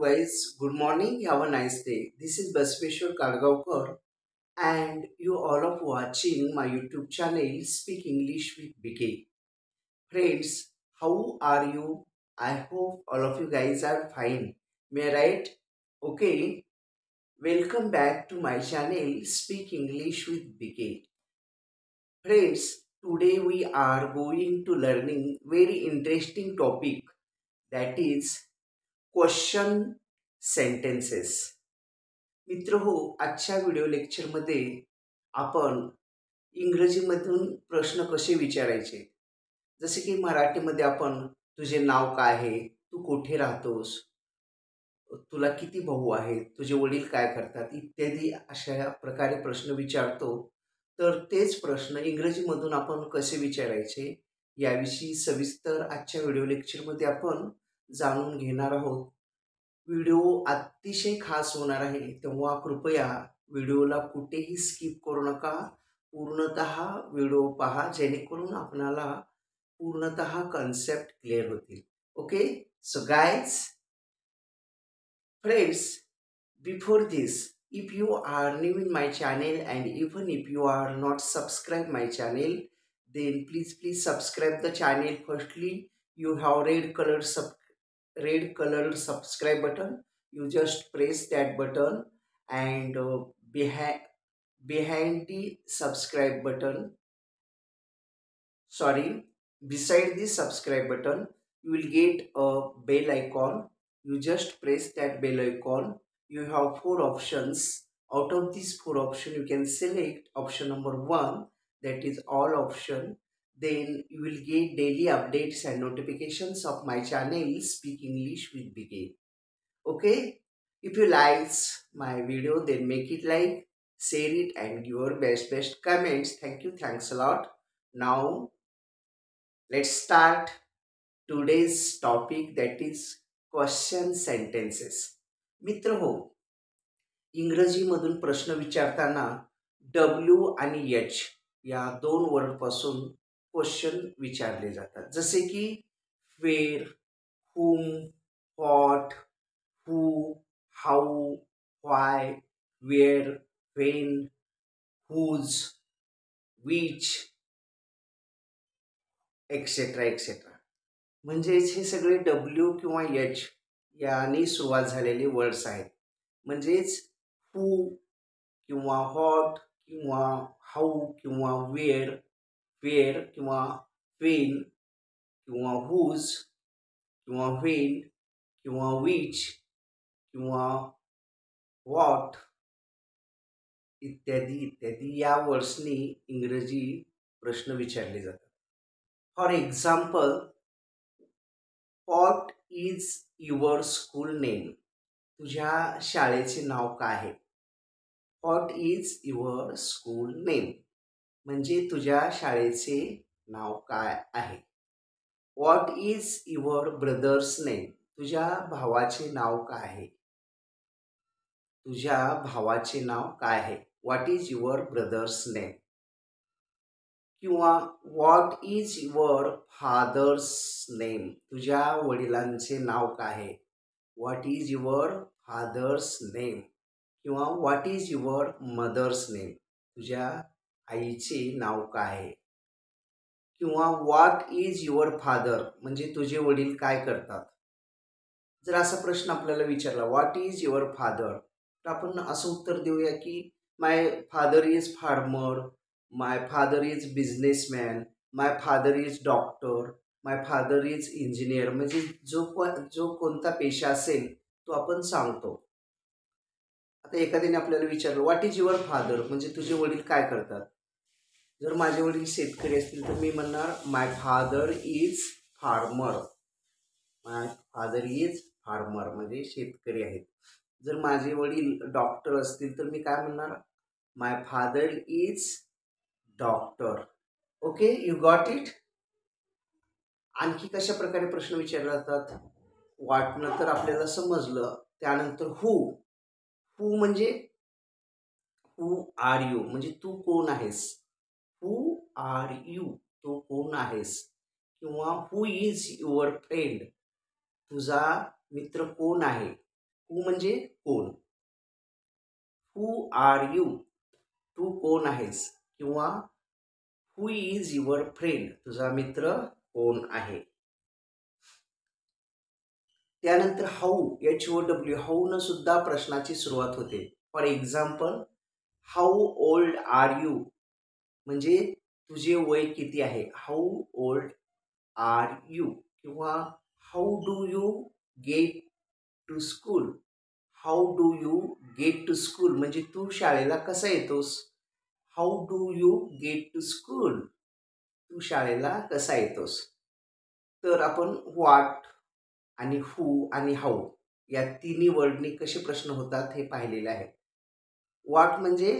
guys. Good morning. Have a nice day. This is Basveshwar Kalgaonkar, and you all are watching my YouTube channel Speak English with BK. Friends, how are you? I hope all of you guys are fine. May I right? Okay. Welcome back to my channel Speak English with BK. Friends, today we are going to learning very interesting topic, that is question sentences. मित्र हो, आजच्या video लेक्चरमध्ये आपण इंग्रजीमधून प्रश्न कसे विचारायचे, जसे की मराठीमध्ये आपण तुझे नाव काय आहे, तू कुठे राहतोस, तुला किती भाऊ आहेत, तुझे वडील काय करतात, इत्यादी अशा प्रकारे प्रश्न विचारतो. तर तेच प्रश्न इंग्रजीमधून आपण कसे विचारायचे याविषयी सविस्तर आजच्या व्हिडिओ लेक्चरमध्ये आपण जाणून घेणार आहोत. व्हिडिओ अतिशय खास होणार आहे, तेव्हा कृपया व्हिडिओला कुठेही स्किप करू नका. पूर्णतः व्हिडिओ पहा, जेणेकरून आपल्याला पूर्णतः कन्सेप्ट क्लिअर होतील. Okay, so guys, friends, before this, if you are new in my channel and even if you are not subscribed my channel, then please subscribe the channel. Firstly, you have red color subscribe button. You just press that button, and behind the subscribe button, sorry, beside the subscribe button, you will get a bell icon. You just press that bell icon. You have four options. Out of these four options, you can select option number 1, that is all option. Then you will get daily updates and notifications of my channel Speak English with BK. Okay, if you like my video, then make it like, share it, and give your best comments. Thank you, thanks a lot. Now let's start today's topic, that is question sentences. मित्र हो, इंग्रजीमधून प्रश्न विचारताना W आणि H या दोन वर्डपासून question विचारले जातात, जसे की where, whom, what, who, how, why, where, when, whose, which, etcetera etcetera. म्हणजेच हे सगळे डब्ल्यू किंवा एच याने सुरुवात झालेले वर्ड्स आहेत. म्हणजेच हू किंवा व्हॉट किंवा हाऊ किंवा वेअर किंवा व्हेन किंवा हुज किंवा व्हेन किंवा विच किंवा व्हॉट इत्यादी इत्यादी या वर्ड्सनी इंग्रजी प्रश्न विचारले जातात. For example, what is your school name? तुझ्या शाळेचे नाव काय आहे? What is your school name म्हणजे तुझ्या शाळेचे नाव काय आहे. What is your brother's name? तुझ्या भावाचे नाव काय आहे? तुझ्या भावाचे नाव काय आहे? What is your brother's name. किंवा what is your father's name? तुझ्या वडिलांचे नाव काय आहे? What is your father's name. किंवा what is your mother's name? तुझ्या आईचे नाव काय आहे. किंवा व्हॉट इज युअर फादर म्हणजे तुझे वडील काय करतात. जर असा प्रश्न आपल्याला विचारला, व्हॉट इज युअर फादर, तर आपण असं उत्तर देऊया की my father is farmer, my father is businessman, my father is doctor, my father is engineer. म्हणजे जो कोणता पेशा असेल तो आपण सांगतो. आता एखाद्याने आपल्याला विचारलं, व्हॉट इज युअर फादर म्हणजे तुझे वडील काय करतात. जर माझे वडील शेतकरी असतील तर मी म्हणणार my father is farmer. My father is farmer म्हणजे शेतकरी आहेत. जर माझे वडील डॉक्टर असतील तर मी काय म्हणणार, my father is doctor. Okay, you got it. आणखी कशा प्रकारे प्रश्न विचारले जातात वाटणं तर आपल्याला समजलं. त्यानंतर हू म्हणजे हू आर यू म्हणजे तू कोण आहेस. हू आर यू, तू कोण आहेस. किंवा हू इज युअर फ्रेंड, तुझा मित्र कोण आहे. हू म्हणजे कोण. हू आर यू, तू कोण आहेस. किंवा हू इज युअर फ्रेंड, तुझा मित्र कोण आहे. त्यानंतर हाऊ, HOW, हाऊ न सुद्धा प्रश्नाची सुरुवात होते. For example, how old are you, म्हणजे तुझे वय किती आहे. How old are you. किंवा how do you get to school. How do you get to school म्हणजे तू शाळेला कसा येतोस. How do you get to school, तू शाळेला कसा येतोस. तर आपण व्हॉट आणि हू आणि हाऊ या तिन्ही वर्डनी कसे प्रश्न होतात हे पाहिलेले आहे. व्हॉट म्हणजे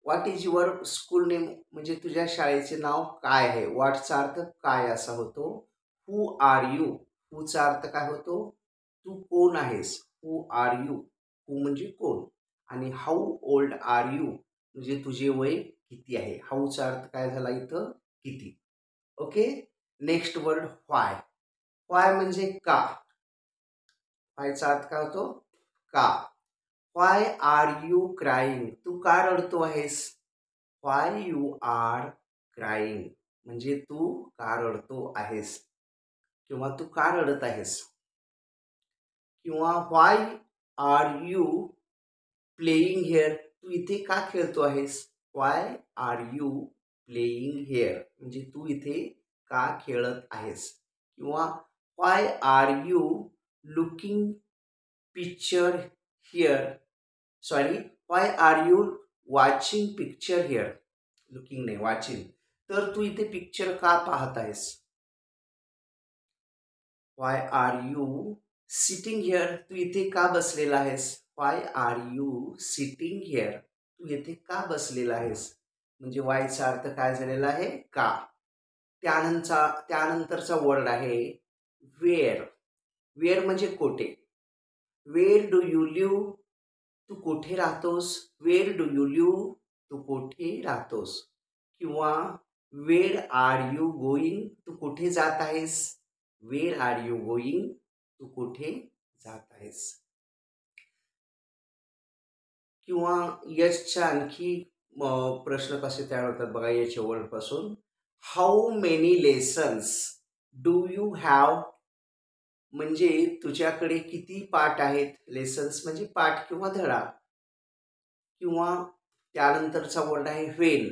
what is your school name, म्हणजे तुझ्या शाळेचे नाव काय आहे. व्हॉटचा अर्थ काय असा होतो. हू आर यू, हूचा अर्थ काय होतो, तू कोण आहेस. हू आर यू, हू म्हणजे कोण. आणि हाऊ ओल्ड आर यू म्हणजे तुझे वय किती आहे. हाऊचा अर्थ काय झाला इथं, किती. ओके. नेक्स्ट वर्ड व्हाय. व्हाय म्हणजे का. व्हायचा अर्थ काय होतो, का. व्हाय आर यू क्राईंग, तू का रडतो आहेस. व्हाय यू आर क्राईंग म्हणजे तू का रडतो आहेस किंवा तू का रडत आहेस. किंवा why are you playing here, तू इथे का खेळतो आहेस. Why are you playing here म्हणजे तू इथे का खेळत आहेस. किंवा why are you looking picture here, sorry, why are you watching picture here, looking नाही वॉचिंग. तर तू इथे पिक्चर का पाहत आहेस. Why are you sitting here, तू इथे का बसलेला आहेस. Why are you sitting here, तू इथे का बसलेला आहेस. म्हणजे वायचा अर्थ काय झालेला आहे, का. त्यानंतरचा वर्ड आहे वेअर. वेअर म्हणजे कोठे. वेअर डू यू लिव्ह, तू कोठे राहतोस. वेअर डू यू लिव्ह, तू कोठे राहतोस. किंवा वेअर आर यू गोईंग, तू कुठे जात आहेस. वेअर आर यू गोईंग, तू कुठे जात आहेस. किंवा यशच्या आणखी प्रश्न कसे तयार होतात बघा याच्या वर्डपासून. How many lessons do you have, म्हणजे तुझ्याकडे किती पाठ आहेत. लेसन्स म्हणजे पाठ किंवा धडा. किंवा त्यानंतरचा वर्ड आहे व्हेन.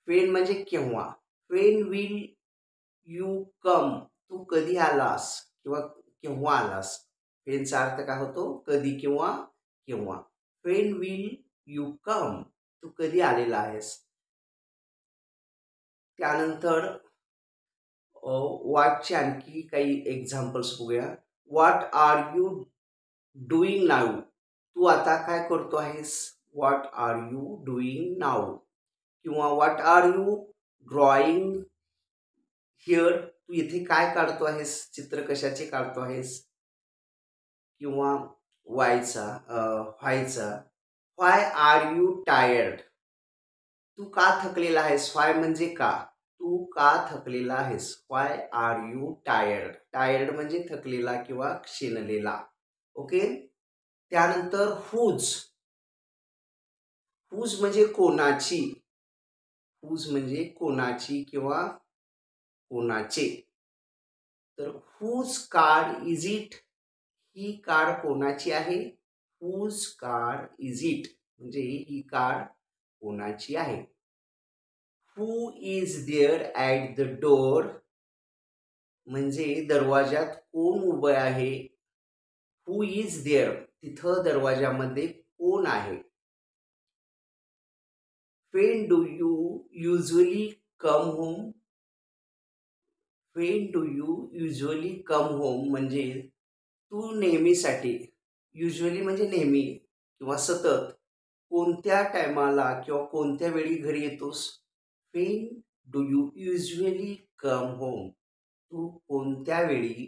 व्हेन म्हणजे केव्हा. व्हेन विल यू कम, तू कधी आलास किंवा केव्हा आलास. व्हेनचा अर्थ काय होतो, कधी किंवा केव्हा. व्हेन विल यू कम, तू कधी आलेला आहेस. त्यानंतर व्हॉटचे आणखी काही एक्झाम्पल्स बघूया. What are you doing now, तू आता काय करतो आहेस. What are you doing now. किंवा what are you drawing here, तू इथे काय काढतो आहेस. चित्र कशाचे काढतो आहेस. किंवा व्हायचा व्हाय आर यू टायर्ड, तू का थकलेला आहेस. व्हाय म्हणजे का, तू का थकलेला आहेस. Why are you tired. Tired म्हणजे थकलेला किंवा क्षीणलेला. ओके. त्यानंतर हुज. हुज म्हणजे कोणाची. हुज म्हणजे कोणाची किंवा कोणाचे. तर हुज कार इज इट, ही कार कोणाची आहे. हुज कार इज इट म्हणजे ही कार कोणाची आहे. Who is there at the door, म्हणजे दरवाजात कोण उभं आहे. हू इज देअर, तिथं दरवाजामध्ये कोण आहे. When do you usually come home. When do you usually come home म्हणजे तू नेहमीसाठी. युजली म्हणजे नेहमी किंवा सतत. कोणत्या टायमाला किंवा कोणत्या वेळी घरी येतोस. When do you usually come home, तू कोणत्या वेळी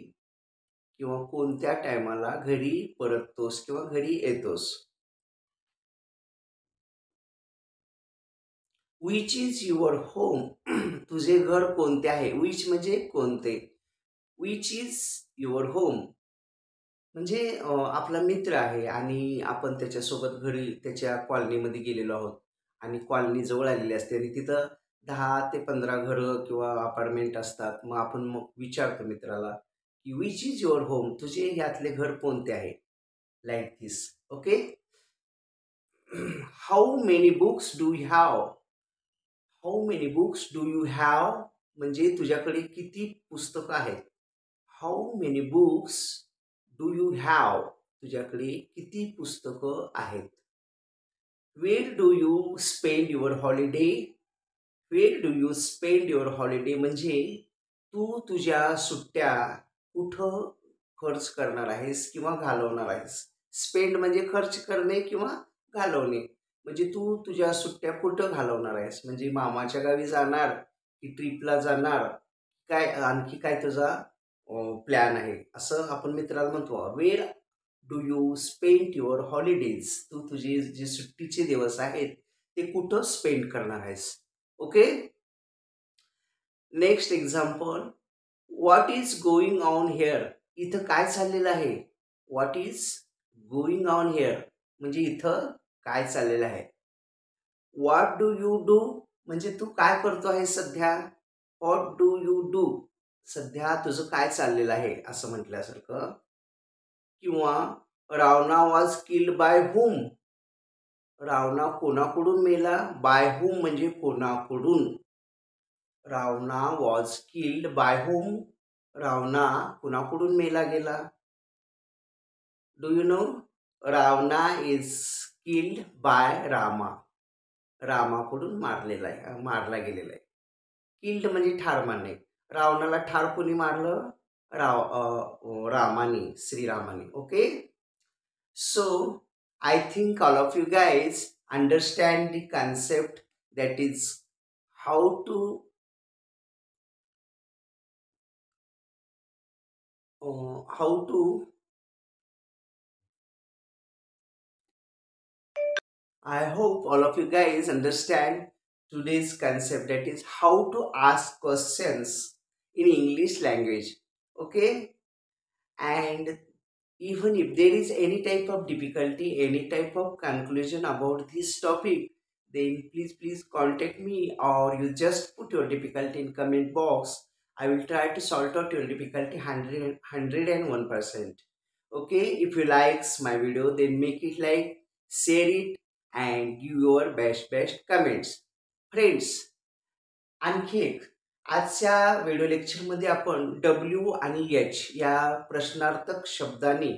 किंवा कोणत्या टायमाला घरी परततोस किंवा घरी येतोस. विच इज युअर होम, तुझे घर कोणते आहे. विच म्हणजे कोणते. विच इज युअर होम म्हणजे आपला मित्र आहे आणि आपण त्याच्यासोबत घरी त्याच्या कॉलनीमध्ये गेलेलो आहोत आणि कॉलनी जवळ आलेली असते आणि तिथं 10 ते 15 घरं किंवा अपार्टमेंट असतात. मग विचारतो मित्राला, की "व्हिच इज युअर होम?" तुझे ह्यातले घर कोणते आहे? Like this. Okay. How many books do you have? How many books do you have? म्हणजे तुझ्याकडे किती पुस्तकं आहेत? How many books do you have? तुझ्याकडे किती पुस्तकं आहेत? Wear do you spend your holiday? Wear do you spend your holiday म्हणजे तू तुझ्या सुट्ट्या कुठं खर्च करणार आहेस किंवा घालवणार आहेस? स्पेंड म्हणजे खर्च करणे किंवा घालवणे. म्हणजे तू तुझ्या सुट्ट्या कुठं घालवणार आहेस? म्हणजे मामाच्या गावी जाणार, की ट्रिपला जाणार, काय आणखी काय तुझा प्लॅन आहे? असं आपण मित्राला म्हणतो, where do you spend your holidays? तू तुझे जे सुट्टीचे दिवस आहेत ते कुठं स्पेंड करणार आहेस? Okay. Next example, what is going on here? इथं काय चाललेलं आहे? What is going on here म्हणजे इथं काय चाललेलं आहे? व्हॉट डू यू डू म्हणजे तू काय करतो आहे सध्या? व्हॉट डू यू डू सध्या तुझं काय चाललेलं आहे असं म्हटल्यासारखं. किंवा Ravana was killed by whom? Ravana कोणाकडून मेला? बाय हुम म्हणजे कोणाकडून. Ravana was killed by whom? Ravana कुणाकडून मेला गेला? Do you know? Ravana is killed by Rama. रामाकडून मारला गेलेला आहे. किल्ड म्हणजे ठार मारणे. रावणाला ठार कोणी मारलं? रामाने, श्रीरामाने. Okay. So I think all of you guys understand the concept, that is how to how to I hope all of you guys understand today's concept, that is how to ask questions in English language. Okay. And even if there is any type of difficulty, any type of conclusion about this topic, then please contact me, or you just put your difficulty in comment box. I will try to sort out your difficulty 101%. Okay, if you likes my video, then make it like, share it, and give your best comments. Friends, आणखी एक, आजच्या video लेक्चरमध्ये आपण W आणि H या प्रश्नार्थक शब्दाने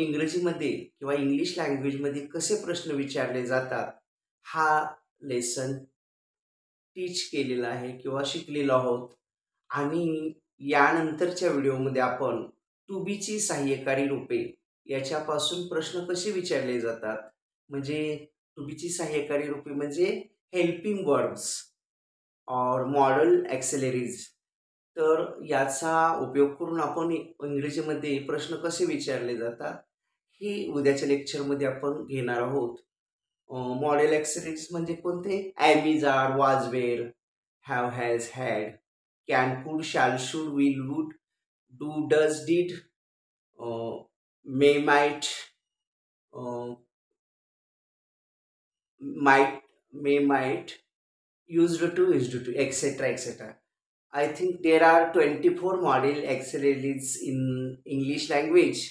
इंग्रजीमध्ये किंवा इंग्लिश लँग्वेजमध्ये कसे प्रश्न विचारले जातात हा लेसन टीच केलेला आहे किंवा शिकलेलो आहोत. आणि यानंतरच्या व्हिडिओमध्ये आपण टू बीची सहाय्यकारी रूपे याच्यापासून प्रश्न कसे विचारले जातात, म्हणजे टू बीची सहाय्यकारी रूपे म्हणजे हेल्पिंग वर्ब्स और मॉडल ॲक्सेलरीज, तर याचा उपयोग करून आपण इंग्रजीमध्ये प्रश्न कसे विचारले जातात हे उद्याच्या लेक्चरमध्ये आपण घेणार आहोत. मॉडेल ॲक्सेलरीज म्हणजे कोणते? Am, are, was, were, have, has, had, can, could, shall, should, will, would, do, does, did, may, might, might, used to, etc. I think there are 24 model auxiliaries in English language.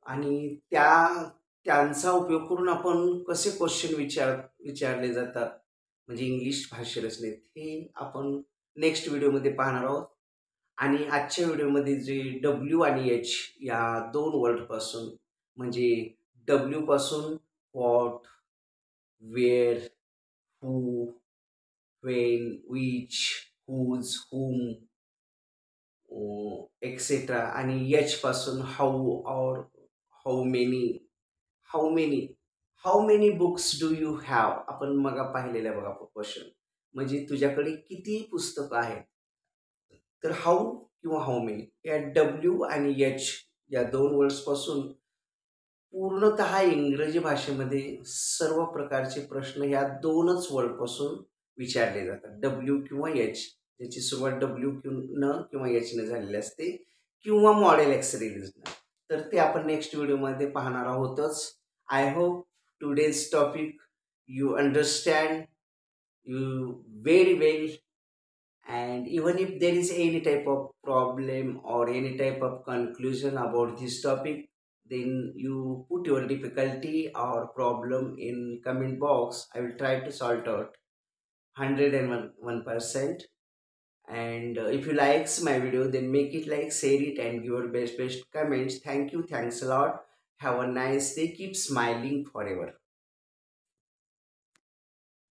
आणि त्यांचा उपयोग करून आपण कसे question विचारले जातात म्हणजे English भाषा रचनेत हे आपण नेक्स्ट व्हिडिओमध्ये पाहणार आहोत. आणि आजच्या व्हिडिओमध्ये जे डब्ल्यू आणि एच या दोन वर्डपासून, म्हणजे डब्ल्यू पासून what, where, who, when, which, whose, whom, etcetera, आणि एच पासून हाऊ और how many books do you have आपण मग पाहिलेलं बघा क्वेश्चन, म्हणजे तुझ्याकडे किती पुस्तकं आहेत. तर हाऊ किंवा हाऊ मेनी या डब्ल्यू आणि एच या दोन वर्ड्सपासून पूर्णतः इंग्रजी भाषेमध्ये सर्व प्रकारचे प्रश्न या दोनच वर्डपासून विचारले जातात. डब्ल्यू किंवा एच, ज्याची सुरुवात डब्ल्यू न किंवा एच ने झालेली असते किंवा मॉडेल एक्स रिलीजनर, तर ते आपण नेक्स्ट व्हिडिओमध्ये पाहणार आहोतच. I hope today's topic you understand you very well, and even if there is any type of problem or any type of conclusion about this topic, then you put your difficulty or problem in comment box. I will try to sort out 101%. And if you likes my video, then make it like, share it, and give your best comments. Thank you, thanks a lot. Have a nice day, keep smiling forever.